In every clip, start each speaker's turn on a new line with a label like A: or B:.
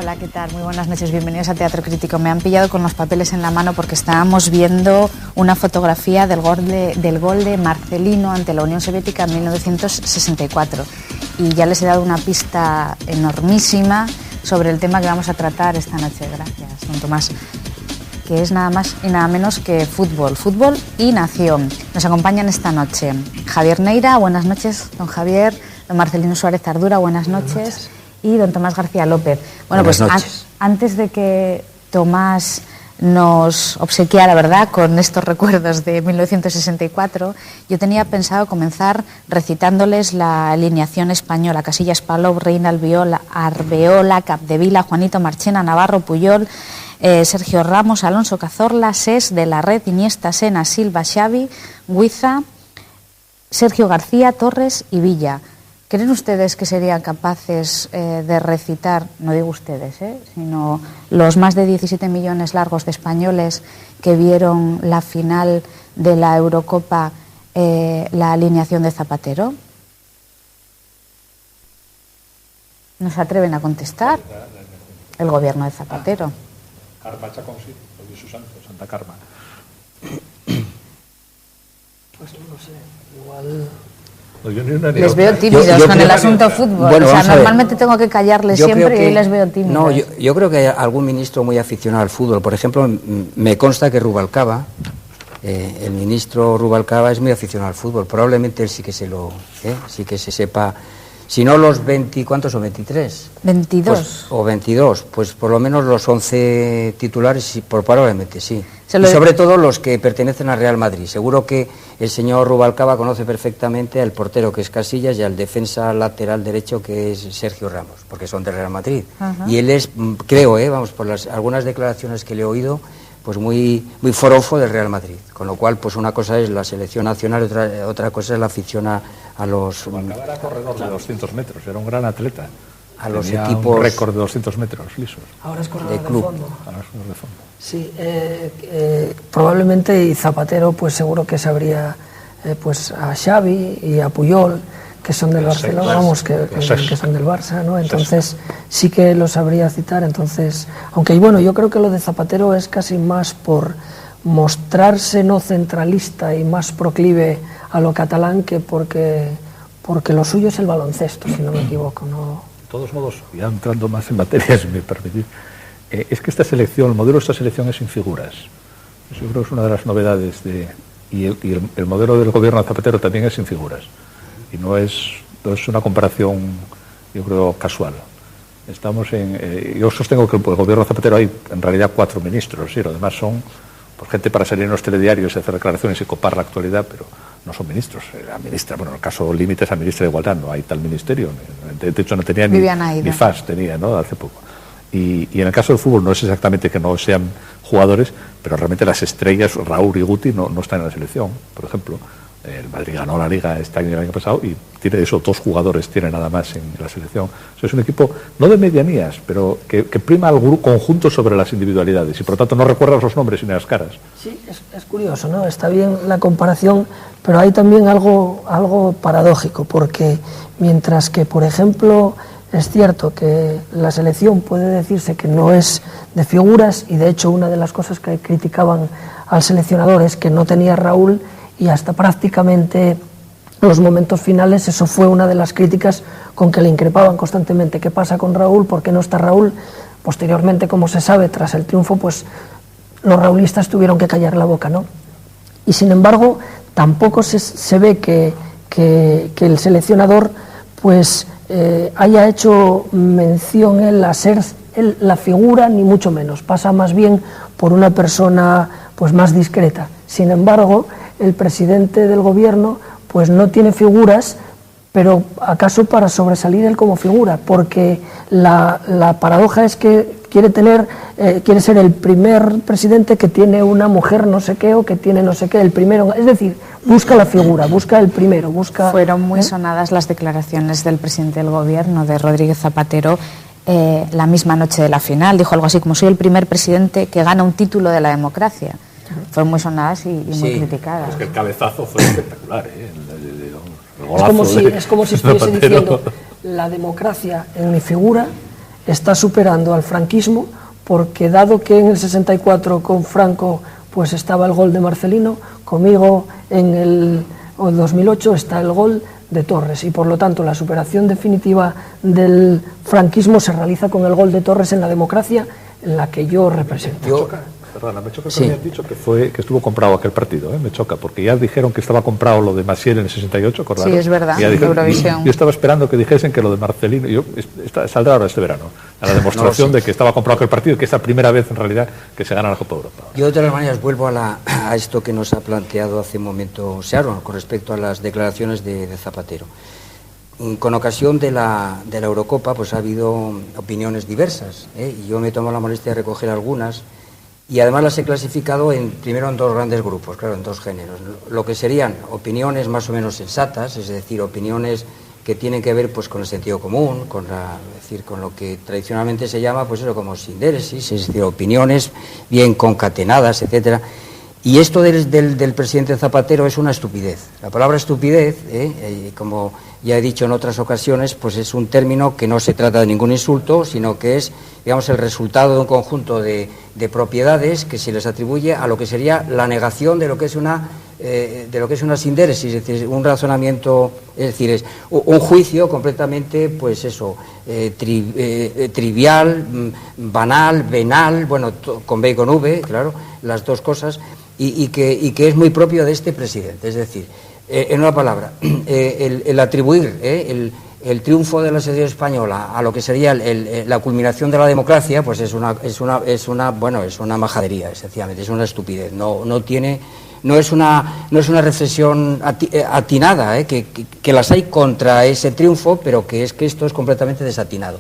A: Hola, ¿qué tal? Muy buenas noches, bienvenidos a Teatro Crítico. Me han pillado con los papeles en la mano porque estábamos viendo una fotografía del gol de Marcelino ante la Unión Soviética en 1964. Y ya les he dado una pista enormísima sobre el tema que vamos a tratar esta noche. Gracias, don Tomás. Que es nada más y nada menos que fútbol y nación. Nos acompañan esta noche Javier Neira, buenas noches, don Javier, don Marcelino Suárez Ardura, buenas noches, y don Tomás García López. Bueno, buenas pues antes de que Tomás nos obsequiara, ¿verdad?, con estos recuerdos de 1964, yo tenía pensado comenzar recitándoles la alineación española: Casillas, Palou, Reina, Albiol, Arbeola, Capdevila, Juanito Marchena, Navarro, Puyol, Sergio Ramos, Alonso Cazorla, Sés, De la Red, Iniesta, Sena, Silva, Xavi, Guiza, Sergio García, Torres y Villa. ¿Creen ustedes que serían capaces de recitar, no digo ustedes, sino los más de 17 millones largos de españoles que vieron la final de la Eurocopa, la alineación de Zapatero? ¿No se atreven a contestar? El gobierno de Zapatero.
B: Carme Chacón, sí, lo de su santo, Santa Carma.
C: Pues no sé, igual...
A: Les veo tímidos con el asunto fútbol.
D: Bueno,
A: o sea, normalmente tengo que callarles siempre y hoy les veo tímidos.
D: No, yo creo que hay algún ministro muy aficionado al fútbol. Por ejemplo, me consta que Rubalcaba, el ministro Rubalcaba, es muy aficionado al fútbol. Probablemente él sí que sí que se sepa. Si no los 20, ¿cuántos son? 23.
A: 22.
D: Pues, o 22, pues por lo menos los 11 titulares, sí, probablemente sí. Y sobre todo los que pertenecen al Real Madrid. Seguro que el señor Rubalcaba conoce perfectamente al portero, que es Casillas, y al defensa lateral derecho, que es Sergio Ramos, porque son del Real Madrid. Y él es, creo, vamos, por algunas declaraciones que le he oído, pues muy forofo del Real Madrid. Con lo cual, pues una cosa es la selección nacional, otra cosa es la afición a los...
B: Rubalcaba era corredor de 200 metros, era un gran atleta.
D: A los
B: tenía
D: equipos...
B: un récord de 200 metros lisos.
C: Ahora es corredor de
D: club.
C: fondo.
B: Ahora es corredor de fondo.
C: Sí, probablemente, y Zapatero pues seguro que sabría pues a Xavi y a Puyol, que son del Barcelona, vamos, que son del Barça, ¿no? Entonces sí que lo sabría citar. Entonces, aunque bueno, yo creo que lo de Zapatero es casi más por mostrarse no centralista y más proclive a lo catalán que porque lo suyo es el baloncesto, si no me equivoco, ¿no?
B: De todos modos, ya entrando más en materia, si me permitís, es que esta selección, el modelo de esta selección es sin figuras. Yo creo que es una de las novedades y el modelo del gobierno de Zapatero también es sin figuras. Y no es una comparación, yo creo, casual. Yo sostengo que el gobierno de Zapatero hay en realidad 4 ministros, ¿sí? Lo demás son pues, gente para salir en los telediarios y hacer declaraciones y copar la actualidad, pero no son ministros. La ministra, bueno, en el caso límite es la ministra de Igualdad, no hay tal ministerio. De hecho, no tenía ni FAS, tenía, ¿no? Hace poco. Y en el caso del fútbol no es exactamente que no sean jugadores, pero realmente las estrellas, Raúl y Guti, no están en la selección, por ejemplo. El Madrid ganó la Liga este año y el año pasado y tiene eso, 2 jugadores tiene nada más en la selección. Eso es un equipo, no de medianías, pero que prima al conjunto sobre las individualidades y por lo tanto no recuerdas los nombres ni las caras. Sí,
C: es curioso, ¿no? Está bien la comparación, pero hay también algo paradójico, porque mientras que, por ejemplo, es cierto que la selección puede decirse que no es de figuras, y de hecho una de las cosas que criticaban al seleccionador es que no tenía Raúl, y hasta prácticamente los momentos finales eso fue una de las críticas con que le increpaban constantemente. ¿Qué pasa con Raúl? ¿Por qué no está Raúl? Posteriormente, como se sabe, tras el triunfo, pues los raulistas tuvieron que callar la boca, ¿no? Y sin embargo, tampoco se ve que el seleccionador pues haya hecho mención él a ser la figura, ni mucho menos. Pasa más bien por una persona pues más discreta. Sin embargo, el presidente del gobierno pues no tiene figuras, pero acaso para sobresalir él como figura, porque la paradoja es que quiere ser el primer presidente que tiene una mujer no sé qué o que tiene no sé qué, el primero, es decir, busca la figura, busca el primero, busca...
A: Fueron muy sonadas las declaraciones del presidente del gobierno, de Rodríguez Zapatero, la misma noche de la final. Dijo algo así como: soy el primer presidente que gana un título de la democracia. Fueron muy sonadas y muy criticadas.
B: Es que el cabezazo fue espectacular, el
C: golazo es como si estuviese diciendo: la democracia en mi figura está superando al franquismo, porque dado que en el 64 con Franco pues estaba el gol de Marcelino, conmigo en el 2008 está el gol de Torres, y por lo tanto la superación definitiva del franquismo se realiza con el gol de Torres en la democracia en la que yo represento.
B: Perdona, me choca que me han dicho que estuvo comprado aquel partido, me choca, porque ya dijeron que estaba comprado lo de Maciel en el 68, ¿acordaron?
A: Sí, es verdad,
B: Eurovisión. Yo estaba esperando que dijesen que lo de Marcelino, saldrá ahora este verano, a la demostración de que estaba comprado aquel partido, que es la primera vez en realidad que se gana la Copa de Europa.
D: Yo de todas maneras vuelvo a esto que nos ha planteado hace un momento Sharon, con respecto a las declaraciones de Zapatero. Con ocasión de la Eurocopa pues ha habido opiniones diversas, y yo me tomo la molestia de recoger algunas. Y además las he clasificado primero en dos grandes grupos, claro, en dos géneros. Lo que serían opiniones más o menos sensatas, es decir, opiniones que tienen que ver pues con el sentido común, es decir, con lo que tradicionalmente se llama pues eso, como sindéresis, es decir, opiniones bien concatenadas, etcétera. Y esto del presidente Zapatero es una estupidez. La palabra estupidez, como ya he dicho en otras ocasiones, pues es un término que no se trata de ningún insulto, sino que es, digamos, el resultado de un conjunto de propiedades que se les atribuye a lo que sería la negación de lo que es una sindéresis, es decir, un razonamiento, es decir, es un juicio completamente, pues eso, trivial, banal, venal, bueno, con B y con V, claro, las dos cosas, y que es muy propio de este presidente. Es decir, en una palabra, el atribuir el triunfo de la sociedad española a lo que sería la culminación de la democracia, pues es una majadería, esencialmente, es una estupidez. No es una reflexión atinada, que las hay contra ese triunfo, pero que esto es completamente desatinado.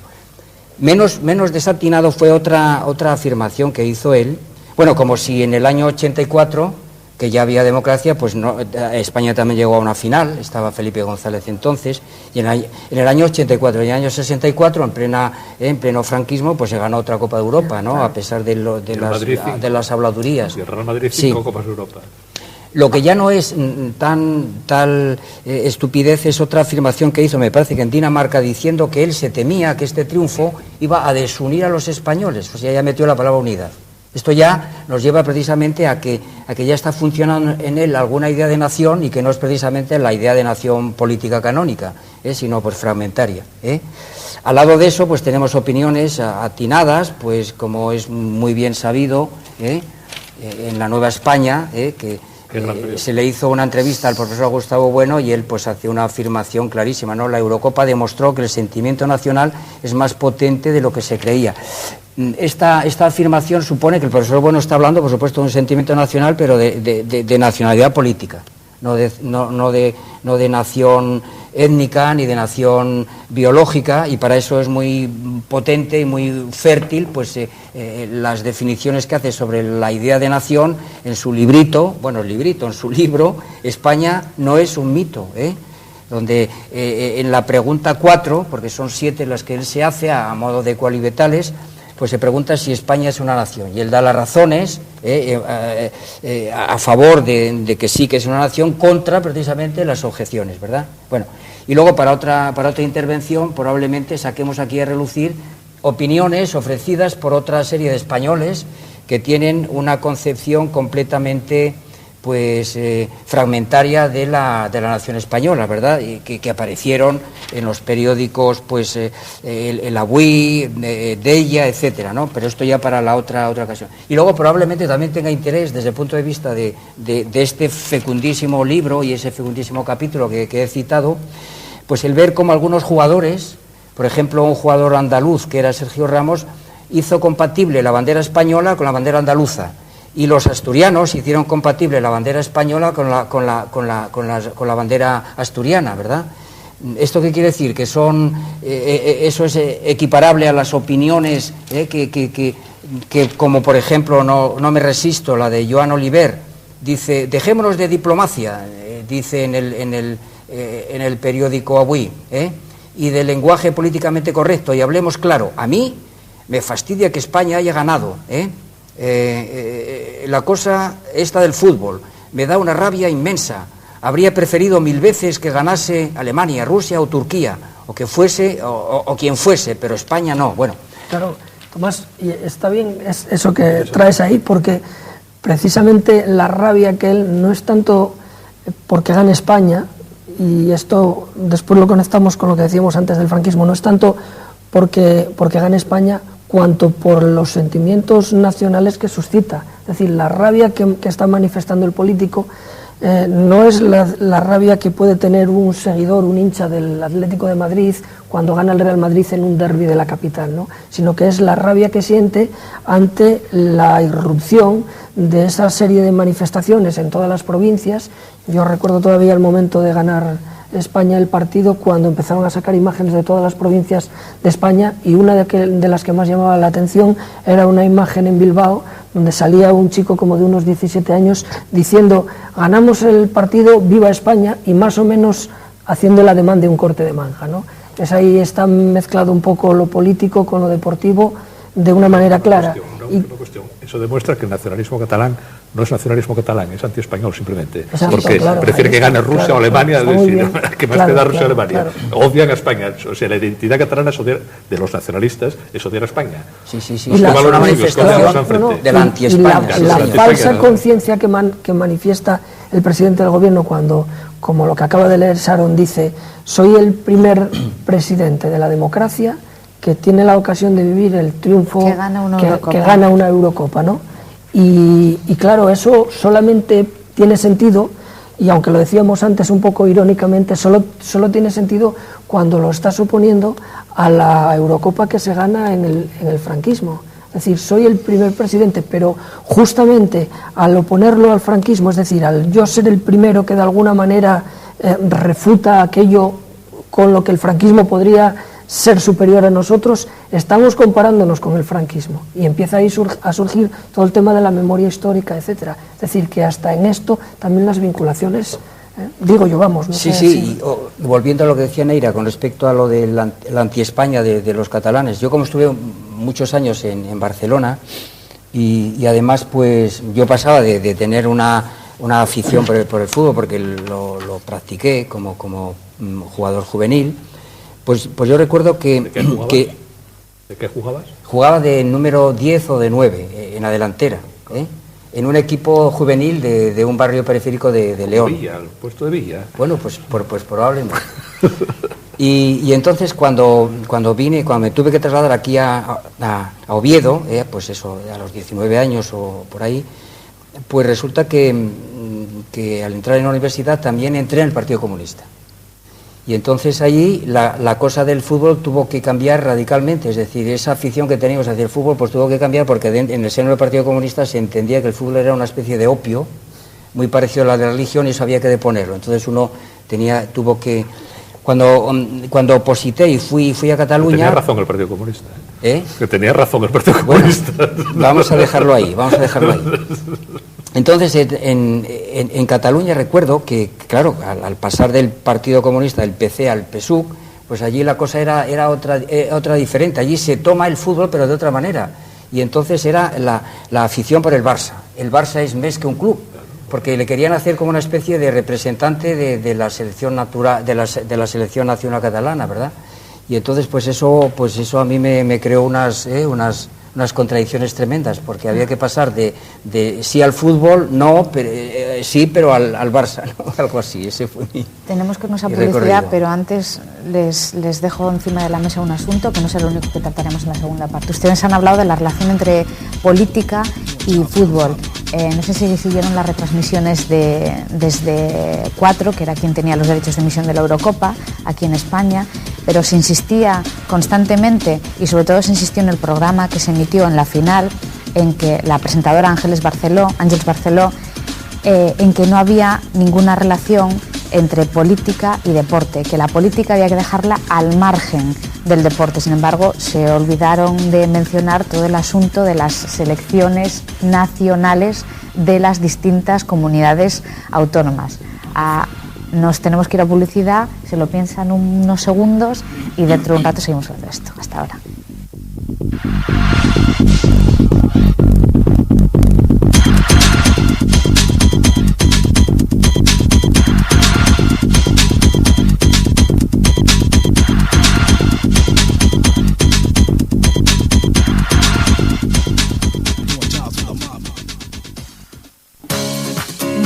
D: Menos desatinado fue otra afirmación que hizo él. Bueno, como si en el año 84, que ya había democracia, pues no, España también llegó a una final, estaba Felipe González entonces, y en el año 84 y en el año 64, en pleno franquismo, pues se ganó otra Copa de Europa, ¿no? A pesar de las habladurías.
B: Y el Real Madrid 5 Copas de Europa.
D: Lo que ya no es tal estupidez es otra afirmación que hizo, me parece que en Dinamarca, diciendo que él se temía que este triunfo iba a desunir a los españoles, o sea, ya metió la palabra unidad. Esto ya nos lleva precisamente a que ya está funcionando en él alguna idea de nación, y que no es precisamente la idea de nación política canónica, sino pues fragmentaria. Al lado de eso pues tenemos opiniones atinadas, pues como es muy bien sabido, en la Nueva España, que se le hizo una entrevista al profesor Gustavo Bueno, y él pues hace una afirmación clarísima, ¿no? La Eurocopa demostró que el sentimiento nacional es más potente de lo que se creía. Esta afirmación supone que el profesor Bueno está hablando, por supuesto, de un sentimiento nacional, pero de nacionalidad política, no de nación étnica ni de nación biológica, y para eso es muy potente y muy fértil pues las definiciones que hace sobre la idea de nación en su librito, en su libro España no es un mito, donde en la pregunta 4, porque son 7 las que él se hace a modo de cualivetales, pues se pregunta si España es una nación, y él da las razones a favor de que sí que es una nación, contra precisamente las objeciones, ¿verdad? Bueno, y luego para otra intervención probablemente saquemos aquí a relucir opiniones ofrecidas por otra serie de españoles que tienen una concepción completamente pues fragmentaria de la nación española, ¿verdad? Y que aparecieron en los periódicos, pues el Avui, Deia, etcétera, ¿no? Pero esto ya para la otra ocasión. Y luego probablemente también tenga interés desde el punto de vista de este fecundísimo libro y ese fecundísimo capítulo que he citado, pues el ver cómo algunos jugadores, por ejemplo un jugador andaluz que era Sergio Ramos, hizo compatible la bandera española con la bandera andaluza. Y los asturianos hicieron compatible la bandera española con la bandera asturiana, ¿verdad? ¿Esto qué quiere decir? Que eso es equiparable a las opiniones que como por ejemplo, no me resisto, la de Joan Oliver, dice, dejémonos de diplomacia, dice en el periódico Avui, y de lenguaje políticamente correcto, y hablemos claro. A mí me fastidia que España haya ganado, la cosa esta del fútbol me da una rabia inmensa. Habría preferido 1000 veces que ganase Alemania, Rusia o Turquía, o que fuese o quien fuese, pero España no. Bueno,
C: Claro, Tomás, y está bien eso que traes ahí, porque precisamente la rabia que él no es tanto porque gane España, y esto después lo conectamos con lo que decíamos antes del franquismo, no es tanto porque gane España, cuanto por los sentimientos nacionales que suscita. Es decir, la rabia que está manifestando el político no es la rabia que puede tener un seguidor, un hincha del Atlético de Madrid cuando gana el Real Madrid en un derbi de la capital, ¿no? Sino que es la rabia que siente ante la irrupción de esa serie de manifestaciones en todas las provincias. Yo recuerdo todavía el momento de ganar España el partido, cuando empezaron a sacar imágenes de todas las provincias de España, y una de las que más llamaba la atención era una imagen en Bilbao donde salía un chico como de unos 17 años diciendo: ganamos el partido, viva España, y más o menos haciendo el ademán de un corte de manga, ¿no? Es ahí está mezclado un poco lo político con lo deportivo de una manera clara.
B: Una cuestión. Eso demuestra que el nacionalismo catalán no es nacionalismo catalán, es anti-español simplemente.
C: Exacto,
B: porque
C: claro,
B: prefiere que gane Rusia o Alemania, que más que da Rusia o Alemania.
C: Claro.
B: Odian a España. O sea, la identidad catalana es odiar, de los nacionalistas, es odiar a España.
D: Sí.
B: Los que valoran
D: manifestación de la anti-España.
C: La falsa conciencia que manifiesta el presidente del gobierno cuando, como lo que acaba de leer Sharon, dice: soy el primer presidente de la democracia que tiene la ocasión de vivir el triunfo
A: que
C: gana una Eurocopa, ¿no? Y claro, eso solamente tiene sentido, y aunque lo decíamos antes un poco irónicamente, solo tiene sentido cuando lo estás oponiendo a la Eurocopa que se gana en el franquismo. Es decir, soy el primer presidente, pero justamente al oponerlo al franquismo, es decir, al yo ser el primero que de alguna manera refuta aquello con lo que el franquismo podría ser superior a nosotros, estamos comparándonos con el franquismo, y empieza ahí a surgir todo el tema de la memoria histórica, etcétera. Es decir, que hasta en esto también las vinculaciones, digo yo, vamos. No
D: sí,
C: sé
D: sí, y volviendo a lo que decía Neira con respecto a lo del anti-España de los catalanes, yo como estuve muchos años en Barcelona, y además pues yo pasaba de tener una afición por el fútbol, porque lo practiqué como jugador juvenil. Pues yo recuerdo que...
B: ¿De qué jugabas?
D: Jugaba de número 10 o de 9, en la delantera, en un equipo juvenil de un barrio periférico de León.
B: Villa, el puesto de Villa.
D: Bueno, pues probablemente. Y entonces cuando me tuve que trasladar aquí a Oviedo, pues eso, a los 19 años o por ahí, pues resulta que al entrar en la universidad también entré en el Partido Comunista. Y entonces allí la cosa del fútbol tuvo que cambiar radicalmente, es decir, esa afición que teníamos hacia el fútbol pues tuvo que cambiar, porque en el seno del Partido Comunista se entendía que el fútbol era una especie de opio, muy parecido a la de la religión, y eso había que deponerlo. Entonces uno tuvo que... Cuando oposité y fui a Cataluña...
B: Tenía razón el Partido Comunista. Que tenía razón el Partido Comunista.
D: Bueno, vamos a dejarlo ahí. Entonces, en Cataluña recuerdo que, claro, al pasar del Partido Comunista, del PC al PSUC, pues allí la cosa era otra diferente. Allí se toma el fútbol, pero de otra manera. Y entonces era la afición por el Barça. El Barça es más que un club, porque le querían hacer como una especie de representante de la selección natural, de la selección nacional catalana, ¿verdad? Y entonces, pues eso a mí me creó unas contradicciones tremendas, porque había que pasar de sí al fútbol, no, pero, sí, pero al Barça, ¿no? Algo así. Ese fue
A: Tenemos que irnos a publicidad, pero antes les dejo encima de la mesa un asunto que no es el único que trataremos en la segunda parte. Ustedes han hablado de la relación entre política y fútbol. No sé si siguieron las retransmisiones desde 4, que era quien tenía los derechos de emisión de la Eurocopa aquí en España, pero se insistía constantemente, y sobre todo se insistió en el programa que se emitió en la final, en que la presentadora Àngels Barceló, en que no había ninguna relación entre política y deporte, que la política había que dejarla al margen del deporte. Sin embargo, se olvidaron de mencionar todo el asunto de las selecciones nacionales de las distintas comunidades autónomas. Nos tenemos que ir a publicidad, se lo piensan unos segundos y dentro de un rato seguimos hablando de esto. Hasta ahora.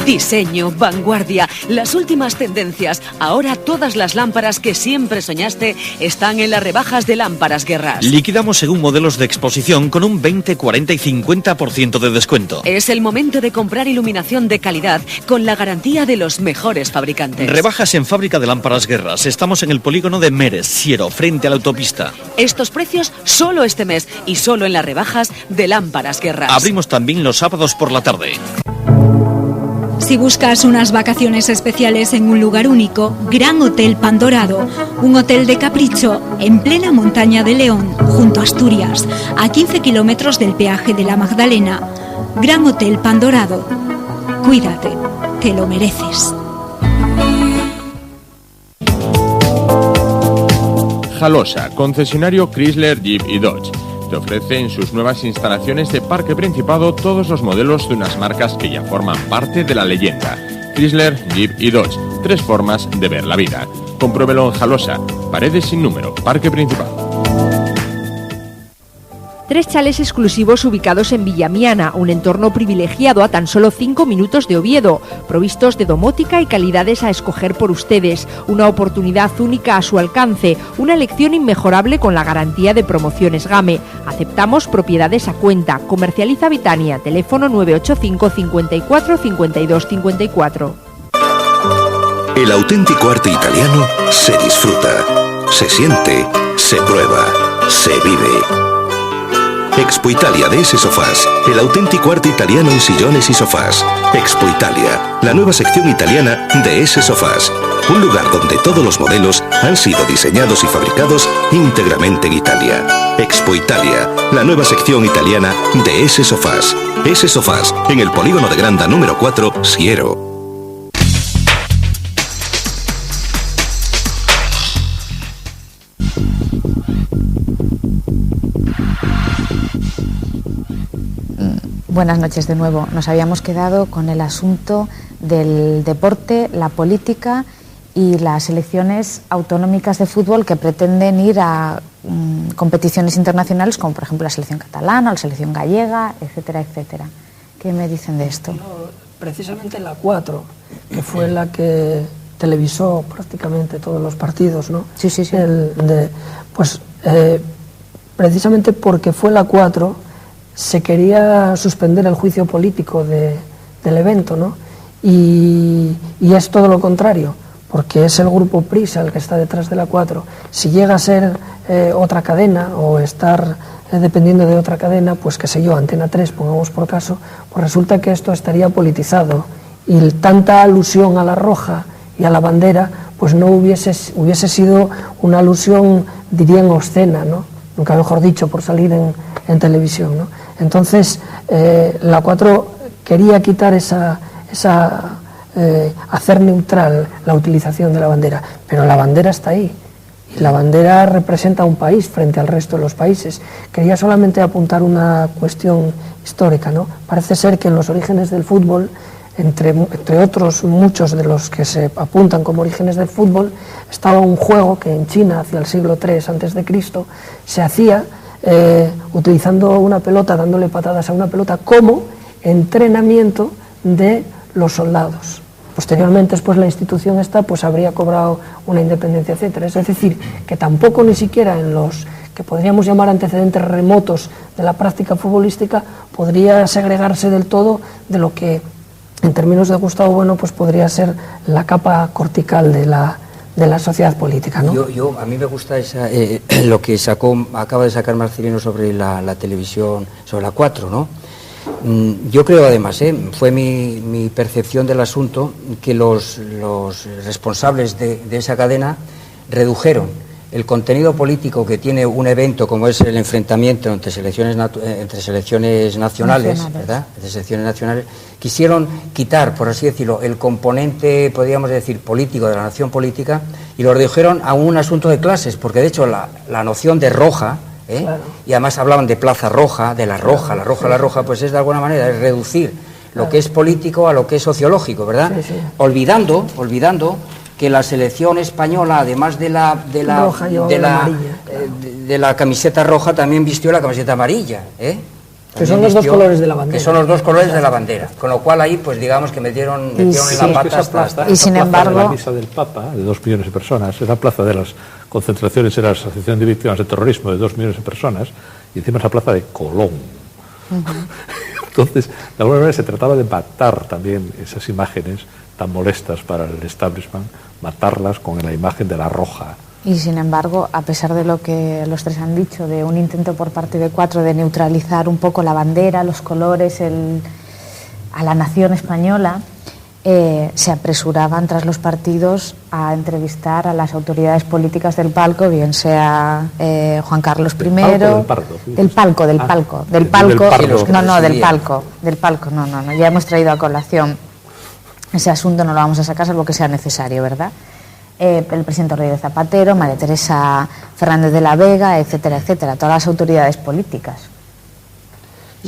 E: Diseño, vanguardia, las últimas tendencias. Ahora todas las lámparas que siempre soñaste están en las rebajas de Lámparas Guerras.
F: Liquidamos según modelos de exposición con un 20, 40 y 50% de descuento.
E: Es el momento de comprar iluminación de calidad con la garantía de los mejores fabricantes.
F: Rebajas en Fábrica de Lámparas Guerras. Estamos en el polígono de Meres, Siero, frente a la autopista.
E: Estos precios solo este mes y solo en las rebajas de Lámparas Guerras.
F: Abrimos también los sábados por la tarde.
G: Si buscas unas vacaciones especiales en un lugar único, Gran Hotel Pandorado, un hotel de capricho en plena montaña de León, junto a Asturias, a 15 kilómetros del peaje de la Magdalena. Gran Hotel Pandorado. Cuídate, te lo mereces.
H: Jalosa, concesionario Chrysler, Jeep y Dodge. Te ofrece en sus nuevas instalaciones de Parque Principado todos los modelos de unas marcas que ya forman parte de la leyenda. Chrysler, Jeep y Dodge. 3 formas de ver la vida. Compruébelo en Jalosa. Paredes sin número. Parque Principado.
I: 3 chalés exclusivos ubicados en Villamiana, un entorno privilegiado a tan solo 5 minutos de Oviedo, provistos de domótica y calidades a escoger por ustedes, una oportunidad única a su alcance, una elección inmejorable con la garantía de Promociones Game. Aceptamos propiedades a cuenta. Comercializa Vitania, teléfono 985 54 52 54.
J: El auténtico arte italiano se disfruta, se siente, se prueba, se vive. Expo Italia de S Sofás, el auténtico arte italiano en sillones y sofás. Expo Italia, la nueva sección italiana de S Sofás. Un lugar donde todos los modelos han sido diseñados y fabricados íntegramente en Italia. Expo Italia, la nueva sección italiana de S Sofás. S Sofás, en el polígono de Granda número 4, Siero.
A: Buenas noches de nuevo. Nos habíamos quedado con el asunto del deporte, la política y las elecciones autonómicas de fútbol que pretenden ir a competiciones internacionales como por ejemplo la selección catalana o la selección gallega, etcétera, etcétera. ¿Qué me dicen de esto?
C: No, precisamente la 4, que fue la que televisó prácticamente todos los partidos, ¿no?
A: Sí, sí, sí.
C: Precisamente porque fue la 4 se quería suspender el juicio político del evento, ¿no? Y es todo lo contrario, porque es el grupo Prisa el que está detrás de la 4. Si llega a ser otra cadena o estar dependiendo de otra cadena, pues qué sé yo, Antena 3, pongamos por caso, pues resulta que esto estaría politizado y tanta alusión a la roja y a la bandera, pues no hubiese sido una alusión, dirían, obscena, ¿no? Nunca mejor dicho, por salir en televisión, ¿no? Entonces, la 4 quería quitar hacer neutral la utilización de la bandera, pero la bandera está ahí, y la bandera representa a un país frente al resto de los países. Quería solamente apuntar una cuestión histórica, ¿no? Parece ser que en los orígenes del fútbol, entre otros muchos de los que se apuntan como orígenes del fútbol, estaba un juego que en China, hacia el siglo III a.C., se hacía utilizando una pelota, dándole patadas a una pelota como entrenamiento de los soldados. Posteriormente, después la institución esta pues habría cobrado una independencia, etcétera. Es decir, que tampoco ni siquiera en los que podríamos llamar antecedentes remotos de la práctica futbolística podría segregarse del todo de lo que en términos de Gustavo Bueno pues podría ser la capa cortical de la sociedad política, ¿no?
D: A mí me gusta lo que acaba de sacar Marcelino sobre la televisión, sobre la 4, ¿no? Yo creo además, fue mi percepción del asunto, que los responsables de esa cadena redujeron el contenido político que tiene un evento como es el enfrentamiento entre selecciones nacionales, ¿verdad? Entre selecciones nacionales, quisieron quitar, por así decirlo, el componente, podríamos decir, político de la nación política, y lo redujeron a un asunto de clases, porque de hecho la noción de roja, claro. Y además hablaban de plaza roja, de la roja, la roja, pues es de alguna manera es reducir lo que es político a lo que es sociológico, ¿verdad? Sí, sí. Olvidando que la selección española, además de la camiseta roja, también vistió la camiseta amarilla,
C: Que son los dos colores de la bandera.
D: Que son los dos colores de la bandera. Con lo cual ahí, pues digamos que metieron en la pata hasta...
A: Y sin embargo...
B: La misa del Papa, de 2 millones de personas, esa plaza de las concentraciones era la Asociación de Víctimas de Terrorismo de 2 millones de personas, y encima esa plaza de Colón. Entonces, de alguna manera se trataba de matar también esas imágenes tan molestas para el establishment, matarlas con la imagen de la roja.
A: Y sin embargo, a pesar de lo que los tres han dicho, de un intento por parte de Cuatro de neutralizar un poco la bandera, los colores, a la nación española, se apresuraban tras los partidos a entrevistar a las autoridades políticas del palco, bien sea Juan Carlos I... Del palco, ya hemos traído a colación ese asunto, no lo vamos a sacar salvo que sea necesario, ¿verdad? El presidente Rodríguez Zapatero, María Teresa Fernández de la Vega, etcétera, etcétera, todas las autoridades políticas.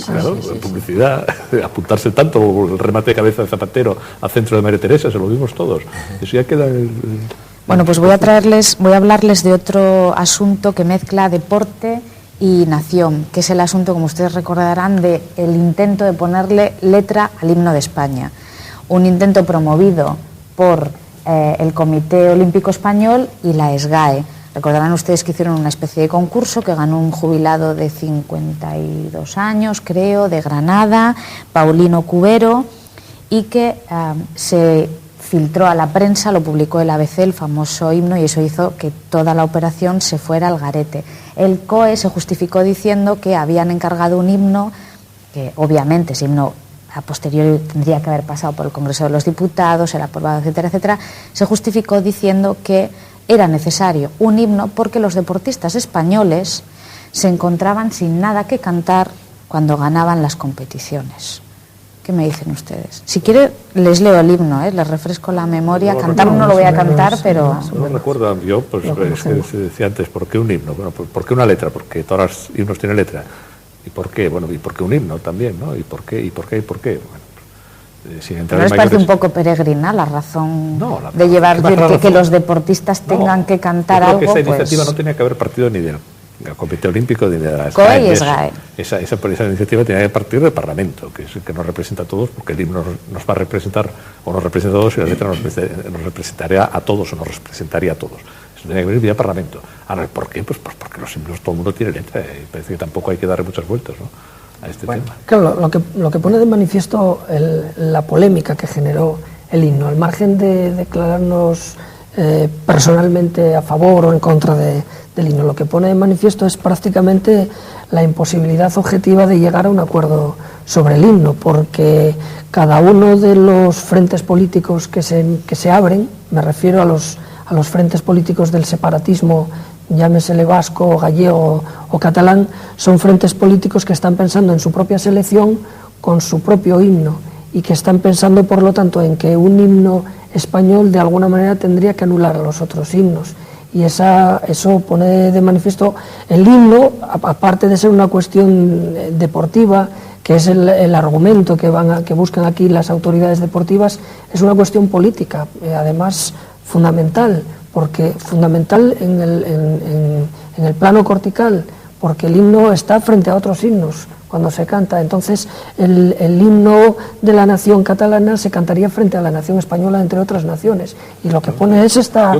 B: Claro, publicidad, apuntarse tanto el remate de cabeza de Zapatero al centro de María Teresa, se lo vimos todos. Eso ya queda
A: Bueno, pues voy a hablarles de otro asunto que mezcla deporte y nación, que es el asunto, como ustedes recordarán, del intento de ponerle letra al himno de España. Un intento promovido por el Comité Olímpico Español y la SGAE. Recordarán ustedes que hicieron una especie de concurso que ganó un jubilado de 52 años, creo, de Granada, Paulino Cubero, y que se filtró a la prensa, lo publicó el ABC, el famoso himno, y eso hizo que toda la operación se fuera al garete. El COE se justificó diciendo que habían encargado un himno, que obviamente ese himno a posteriori tendría que haber pasado por el Congreso de los Diputados, era aprobado, etcétera, etcétera. Se justificó diciendo que era necesario un himno porque los deportistas españoles se encontraban sin nada que cantar cuando ganaban las competiciones. ¿Qué me dicen ustedes? Si quiere, les leo el himno, les refresco la memoria. Cantar no lo voy a cantar, pero...
B: No recuerdo, yo, pues es que se decía antes, ¿por qué un himno? Bueno, ¿por qué una letra? Porque todos los himnos tienen letra. ¿Y por qué? Bueno, ¿y por qué un himno también, no? ¿Y por qué? ¿Y por qué? ¿Y por qué? Bueno, sin entrar
A: ¿no les parece un poco peregrina la razón de llevar que los deportistas tengan que cantar algo?
B: Yo creo que esa iniciativa no tenía que haber partido ni del Comité Olímpico ni de la
A: SGAE.
B: Esa iniciativa tenía que partir del Parlamento, que es el que nos representa a todos, porque el himno nos va a representar o nos representa a todos y la letra nos representaría a todos o nos representaría a todos. Eso tenía que venir vía Parlamento. Ahora, ¿por qué? Pues porque los himnos todo el mundo tiene letra y parece que tampoco hay que darle muchas vueltas, ¿no?, a este tema.
C: Claro, lo que pone de manifiesto la polémica que generó el himno, al margen de declararnos personalmente a favor o en contra del himno, lo que pone de manifiesto es prácticamente la imposibilidad objetiva de llegar a un acuerdo sobre el himno, porque cada uno de los frentes políticos que se abren, me refiero a los frentes políticos del separatismo, llámesele vasco, gallego o catalán, son frentes políticos que están pensando en su propia selección con su propio himno y que están pensando, por lo tanto, en que un himno español de alguna manera tendría que anular a los otros himnos. Y eso pone de manifiesto el himno, aparte de ser una cuestión deportiva, que es el argumento que buscan aquí las autoridades deportivas, es una cuestión política, además fundamental, porque fundamental en el plano cortical, porque el himno está frente a otros himnos cuando se canta. Entonces el himno de la nación catalana se cantaría frente a la nación española, entre otras naciones, y lo que pone es esta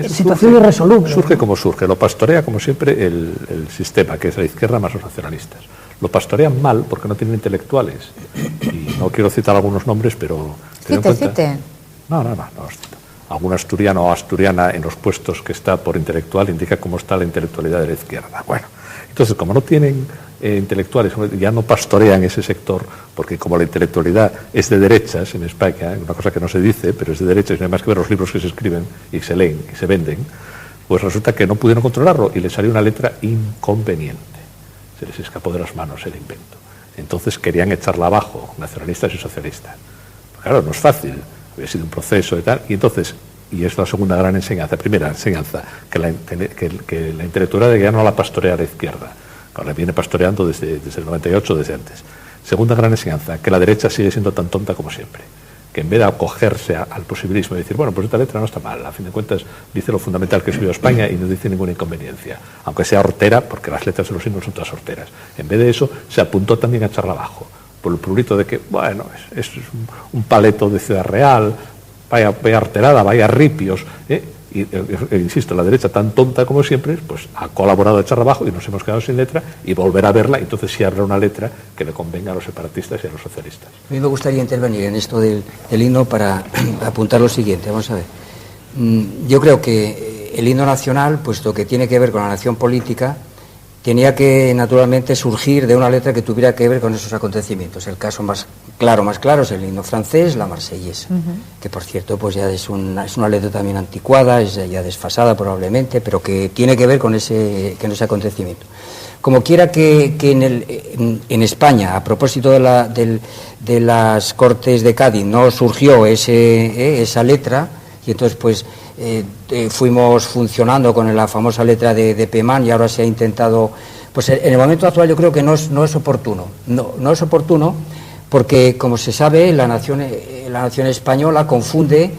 C: situación irresoluble.
B: Surge como surge, lo pastorea como siempre el sistema, que es la izquierda más los nacionalistas. Lo pastorean mal porque no tienen intelectuales, y no quiero citar algunos nombres, pero...
A: Cite.
B: No os cito. Algún asturiano o asturiana en los puestos que está por intelectual indica cómo está la intelectualidad de la izquierda. Bueno, entonces, como no tienen intelectuales, ya no pastorean ese sector, porque como la intelectualidad es de derechas en España, una cosa que no se dice, pero es de derechas, y no hay más que ver los libros que se escriben y se leen y se venden, pues resulta que no pudieron controlarlo y les salió una letra inconveniente. Se les escapó de las manos el invento. Entonces querían echarla abajo, nacionalistas y socialistas. Pues claro, no es fácil. Había sido un proceso y tal, y entonces, y es la segunda gran enseñanza, primera enseñanza, que la intelectualidad ya no la pastorea a la izquierda, la viene pastoreando desde el 98, desde antes. Segunda gran enseñanza, que la derecha sigue siendo tan tonta como siempre. que en vez de acogerse al posibilismo y decir, bueno, pues esta letra no está mal, a fin de cuentas dice lo fundamental que es Viva España y no dice ninguna inconveniencia, aunque sea hortera, porque las letras de los himnos son todas horteras. En vez de eso, se apuntó también a echarla abajo, por el prurito de que, bueno, es un paleto de Ciudad Real, vaya horterada, vaya ripios, Y insisto, la derecha tan tonta como siempre, pues ha colaborado a echarla abajo y nos hemos quedado sin letra, y volver a verla, y entonces sí habrá una letra que le convenga a los separatistas y a los socialistas.
D: A mí me gustaría intervenir en esto del himno para apuntar lo siguiente. Vamos a ver. Yo creo que el himno nacional, puesto que tiene que ver con la nación política, tenía que naturalmente surgir de una letra que tuviera que ver con esos acontecimientos. El caso más claro es el himno francés, la marsellesa, que por cierto pues ya es una letra también anticuada, es ya desfasada probablemente, pero que tiene que ver con ese acontecimiento. Como quiera que en España, a propósito de las Cortes de Cádiz, no surgió esa letra, y entonces pues fuimos funcionando con la famosa letra de Pemán, y ahora se ha intentado, pues en el momento actual yo creo que no es oportuno, no es oportuno, porque como se sabe la nación española confunde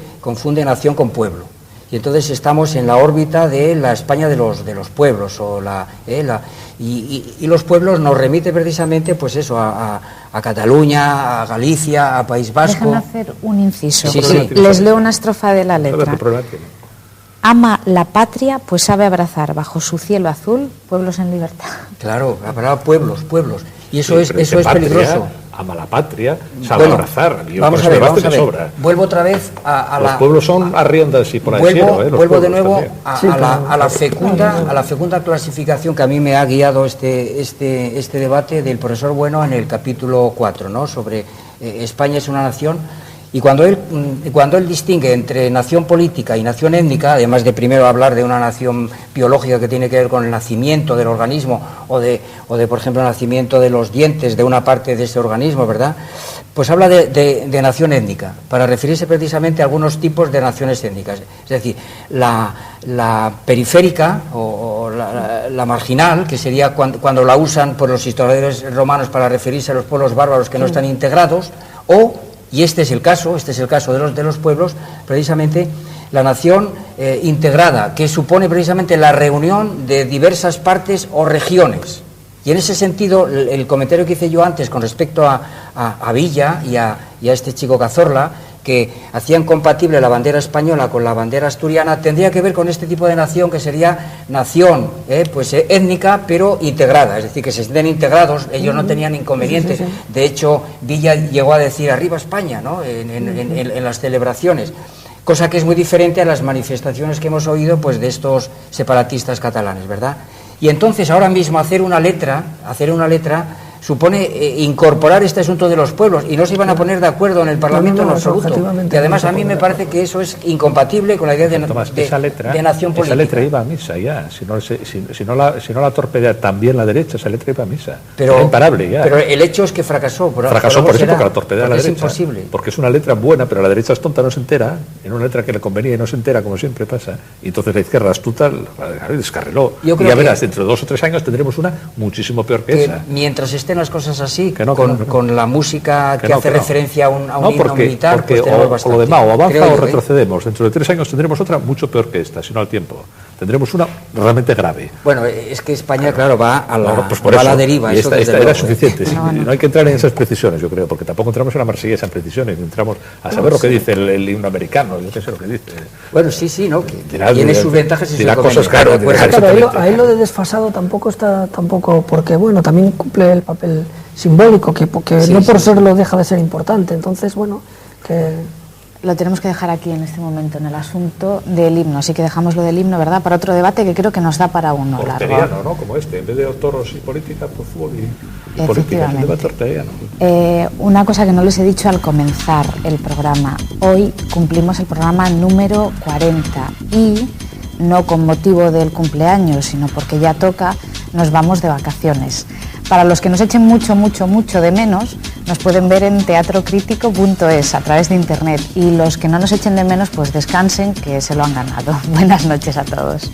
D: nación con pueblo, y entonces estamos en la órbita de la España de los pueblos, y los pueblos nos remite precisamente pues eso a Cataluña, a Galicia, a País Vasco.
A: Déjame hacer un inciso.
D: Sí.
A: Les leo una estrofa de la letra. Ama la patria, pues sabe abrazar bajo su cielo azul pueblos en libertad.
D: Claro, la palabra pueblos. Y eso es peligroso.
B: Ama la patria, sabe abrazar.
D: Vamos a ver. Vuelvo otra vez a
B: los pueblos son arriendas y por ahí.
D: Vuelvo de nuevo a la fecunda clasificación que a mí me ha guiado este debate del profesor Bueno en el capítulo 4, ¿no? Sobre España es una nación. Y cuando él distingue entre nación política y nación étnica, además de primero hablar de una nación biológica que tiene que ver con el nacimiento del organismo o de por ejemplo, el nacimiento de los dientes de una parte de ese organismo, ¿verdad? Pues habla de nación étnica, para referirse precisamente a algunos tipos de naciones étnicas. Es decir, la periférica o la marginal, que sería cuando la usan por los historiadores romanos para referirse a los pueblos bárbaros que no están integrados, y este es el caso de los pueblos, precisamente la nación integrada, que supone precisamente la reunión de diversas partes o regiones. Y en ese sentido, el comentario que hice yo antes con respecto a Villa y a este chico Cazorla, que hacían compatible la bandera española con la bandera asturiana, tendría que ver con este tipo de nación, que sería nación étnica pero integrada, es decir, que se estén integrados. Ellos no tenían inconvenientes. De hecho, Villa llegó a decir arriba España, ¿no? en las celebraciones, cosa que es muy diferente a las manifestaciones que hemos oído pues de estos separatistas catalanes, ¿verdad? Y entonces ahora mismo hacer una letra supone incorporar este asunto de los pueblos, y no se iban a poner de acuerdo en el Parlamento en absoluto. Y además a mí me parece que eso es incompatible con la idea de nación política.
B: Esa letra iba a misa ya, si no la torpedea también la derecha, esa letra iba a misa. Era imparable ya.
D: Pero el hecho es que fracasó.
B: Fracasó por eso, porque la torpedea la derecha.
D: Es imposible.
B: Porque es una letra buena, pero la derecha es tonta, no se entera, en una letra que le convenía y no se entera, como siempre pasa. Y entonces la izquierda astuta descarriló. Y ya verás, dentro de 2 o 3 años tendremos una muchísimo peor que esa.
D: Mientras estén las cosas así, con la música que hace referencia a un himno militar,
B: porque
D: pues tenemos bastante.
B: O lo demás, o avanza o retrocedemos. Dentro de 3 años tendremos otra mucho peor que esta, si no al tiempo. Tendremos una realmente grave.
D: Bueno, es que España, claro, va a la deriva.
B: Y esta era suficiente. No hay que entrar en esas precisiones, yo creo, porque tampoco entramos en la marsellesa en precisiones, entramos a saber lo que dice el himno americano, yo qué sé lo que dice.
D: Bueno, sí, ¿no? Que tiene sus ventajas y sus inconvenientes.
C: Claro, ahí lo de desfasado tampoco está, porque bueno, también cumple el papel simbólico, que no por serlo deja de ser importante. Entonces, bueno, que
A: lo tenemos que dejar aquí en este momento, en el asunto del himno. Así que dejamos lo del himno, ¿verdad?, para otro debate que creo que nos da para uno
B: largo. ¿No? Como este, en vez de toros y política, pues fútbol y política. Es un debate horteriano.
A: Una cosa que no les he dicho al comenzar el programa. Hoy cumplimos el programa número 40 y no con motivo del cumpleaños, sino porque ya toca, nos vamos de vacaciones. Para los que nos echen mucho de menos, nos pueden ver en teatrocrítico.es a través de internet, y los que no nos echen de menos, pues descansen, que se lo han ganado. Buenas noches a todos.